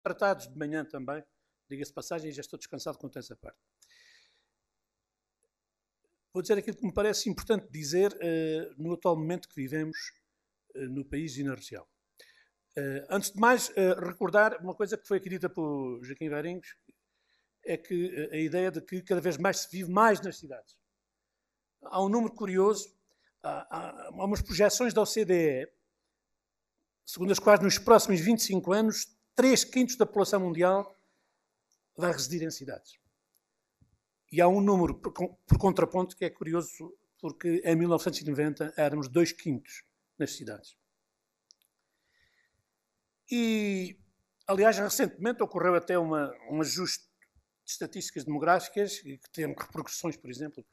tratados de manhã também, diga-se passagem, e já estou descansado quanto a essa parte. Vou dizer aquilo que me parece importante dizer no atual momento que vivemos no país e na região. Antes de mais, recordar uma coisa que foi aqui dita por Joaquim Varinhos, é que a ideia de que cada vez mais se vive mais nas cidades. Há um número curioso, há umas projeções da OCDE, segundo as quais nos próximos 25 anos, 3/5 da população mundial vai residir em cidades. E há um número, por contraponto, que é curioso, porque em 1990 éramos 2/5 nas cidades. E, aliás, recentemente ocorreu até um ajuste de estatísticas demográficas que tem repercussões, por exemplo,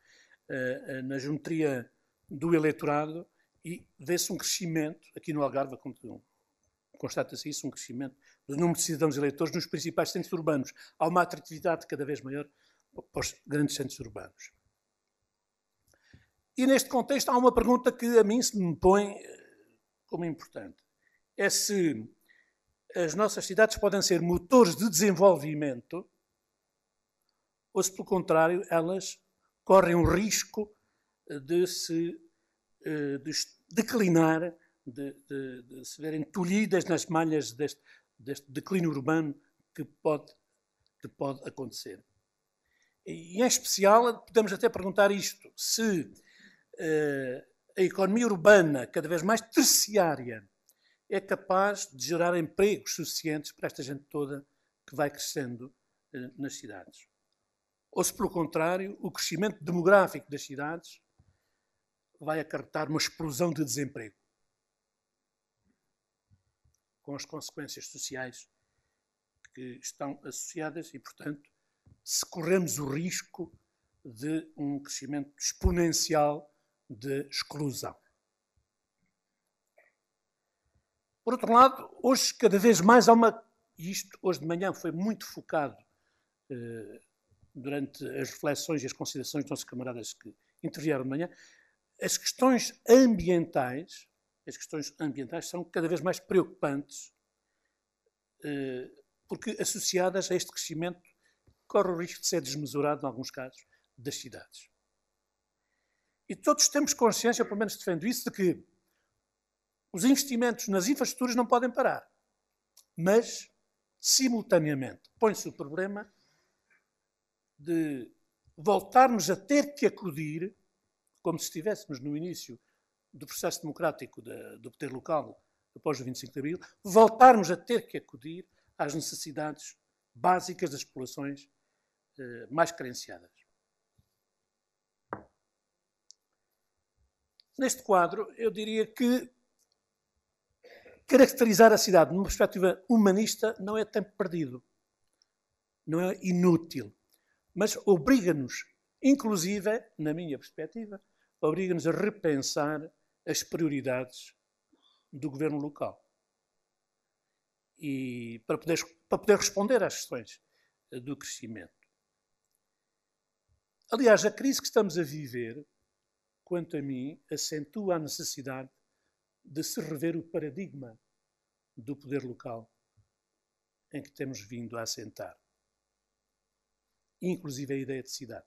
na geometria do eleitorado, e vê-se um crescimento, aqui no Algarve constata-se isso, um crescimento do número de cidadãos eleitores nos principais centros urbanos. Há uma atratividade cada vez maior para os grandes centros urbanos. E neste contexto há uma pergunta que a mim se me põe como importante. É se as nossas cidades podem ser motores de desenvolvimento ou se, pelo contrário, elas correm o risco de se declinar, de se verem tolhidas nas malhas deste declínio urbano que pode acontecer. E, em especial, podemos até perguntar isto, se a economia urbana, cada vez mais terciária, é capaz de gerar empregos suficientes para esta gente toda que vai crescendo nas cidades. Ou se, pelo contrário, o crescimento demográfico das cidades vai acarretar uma explosão de desemprego, com as consequências sociais que estão associadas e, portanto, se corremos o risco de um crescimento exponencial de exclusão. Por outro lado, hoje cada vez mais há e isto hoje de manhã foi muito focado durante as reflexões e as considerações dos nossos camaradas que intervieram de manhã, as questões ambientais são cada vez mais preocupantes, porque associadas a este crescimento corre o risco de ser desmesurado, em alguns casos, das cidades. E todos temos consciência, pelo menos defendo isso, de que os investimentos nas infraestruturas não podem parar. Mas, simultaneamente, põe-se o problema de voltarmos a ter que acudir, como se estivéssemos no início do processo democrático do poder local, após o 25 de Abril, voltarmos a ter que acudir às necessidades básicas das populações mais carenciadas. Neste quadro, eu diria que caracterizar a cidade numa perspectiva humanista não é tempo perdido, não é inútil, mas obriga-nos, inclusive, na minha perspectiva, obriga-nos a repensar as prioridades do governo local. E para poder responder às questões do crescimento. Aliás, a crise que estamos a viver, quanto a mim, acentua a necessidade de se rever o paradigma do poder local em que temos vindo a assentar, inclusive a ideia de cidade.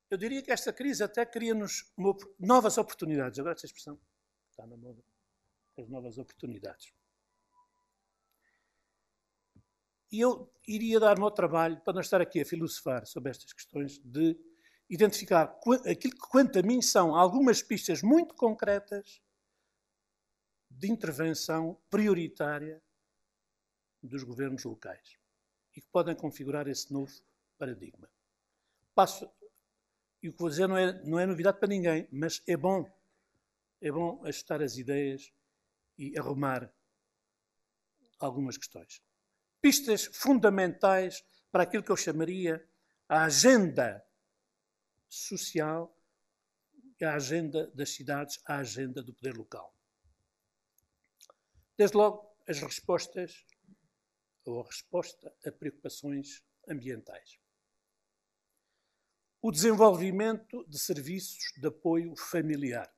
Eu diria que esta crise até cria-nos novas oportunidades. Agora essa expressão está na moda. As novas oportunidades. E eu iria dar-me ao trabalho, para não estar aqui a filosofar sobre estas questões, de identificar aquilo que, quanto a mim, são algumas pistas muito concretas de intervenção prioritária dos governos locais e que podem configurar esse novo paradigma. E o que vou dizer não é novidade para ninguém, mas é bom ajustar as ideias e arrumar algumas questões. Pistas fundamentais para aquilo que eu chamaria a agenda social, a agenda das cidades, a agenda do poder local. Desde logo, as respostas, ou a resposta a preocupações ambientais. O desenvolvimento de serviços de apoio familiar.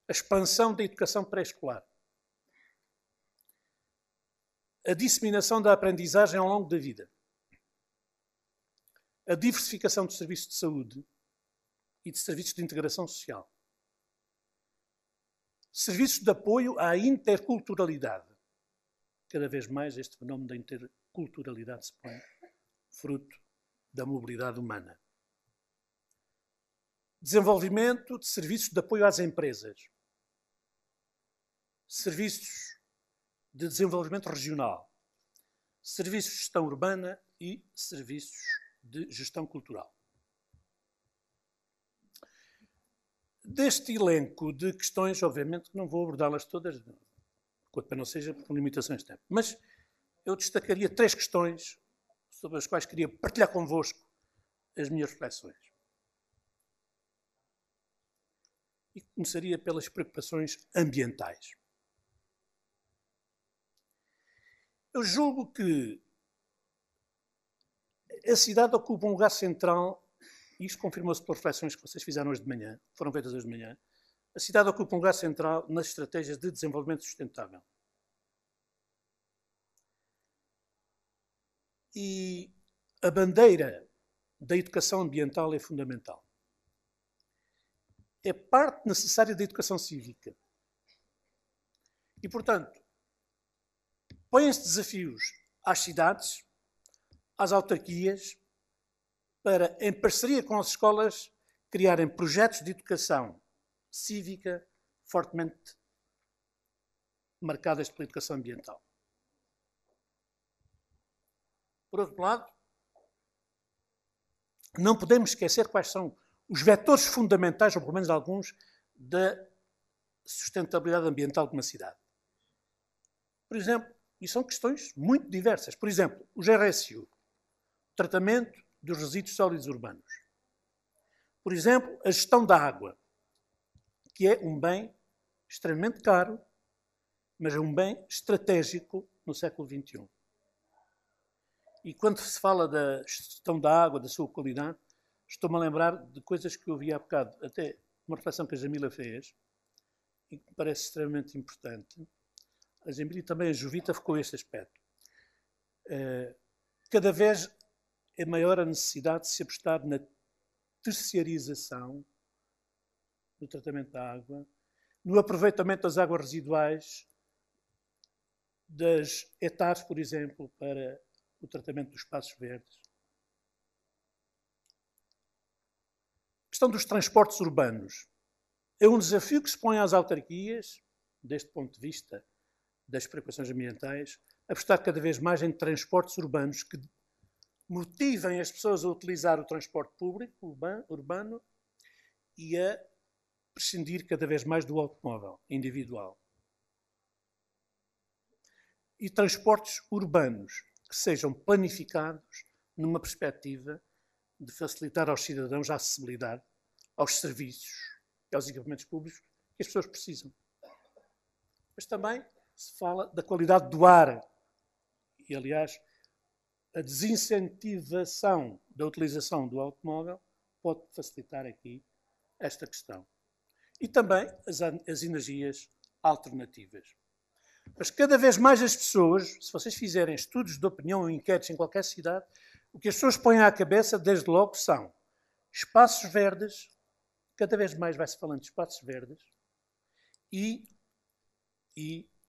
A expansão da educação pré-escolar. a disseminação da aprendizagem ao longo da vida, a diversificação dos serviços de saúde e de serviços de integração social, serviços de apoio à interculturalidade. Cada vez mais este fenómeno da interculturalidade se põe fruto da mobilidade humana. Desenvolvimento de serviços de apoio às empresas, serviços de desenvolvimento regional, serviços de gestão urbana e serviços de gestão cultural. Deste elenco de questões, obviamente, não vou abordá-las todas, quanto para não seja por limitações de tempo, mas eu destacaria 3 questões sobre as quais queria partilhar convosco as minhas reflexões. E começaria pelas preocupações ambientais. Eu julgo que a cidade ocupa um lugar central, e isto confirmou-se pelas reflexões que vocês fizeram hoje de manhã, foram feitas hoje de manhã. A cidade ocupa um lugar central nas estratégias de desenvolvimento sustentável. E a bandeira da educação ambiental é fundamental. É parte necessária da educação cívica. E, portanto, põem-se desafios às cidades, às autarquias, para, em parceria com as escolas, criarem projetos de educação cívica fortemente marcadas pela educação ambiental. Por outro lado, não podemos esquecer quais são os vetores fundamentais, ou pelo menos alguns, da sustentabilidade ambiental de uma cidade. Por exemplo, e são questões muito diversas. Por exemplo, os RSU, o tratamento dos resíduos sólidos urbanos. Por exemplo, a gestão da água, que é um bem extremamente caro, mas é um bem estratégico no século XXI. E quando se fala da gestão da água, da sua qualidade, estou-me a lembrar de coisas que eu vi há bocado, até uma reflexão que a Jamila fez, e que me parece extremamente importante. A Jamila e também a Jovita ficou este aspecto. Cada vez é maior a necessidade de se apostar na terciarização do tratamento da água, no aproveitamento das águas residuais, das hectares, por exemplo, para o tratamento dos espaços verdes. A questão dos transportes urbanos é um desafio que se põe às autarquias, deste ponto de vista das preocupações ambientais, apostar cada vez mais em transportes urbanos que motivem as pessoas a utilizar o transporte público urbano e a prescindir cada vez mais do automóvel individual. E transportes urbanos que sejam planificados numa perspectiva de facilitar aos cidadãos a acessibilidade aos serviços e aos equipamentos públicos que as pessoas precisam. Mas também se fala da qualidade do ar. E, aliás, a desincentivação da utilização do automóvel pode facilitar aqui esta questão. E também as energias alternativas. Mas cada vez mais as pessoas, se vocês fizerem estudos de opinião ou enquetes em qualquer cidade, o que as pessoas põem à cabeça, desde logo, são espaços verdes, cada vez mais vai-se falando de espaços verdes, e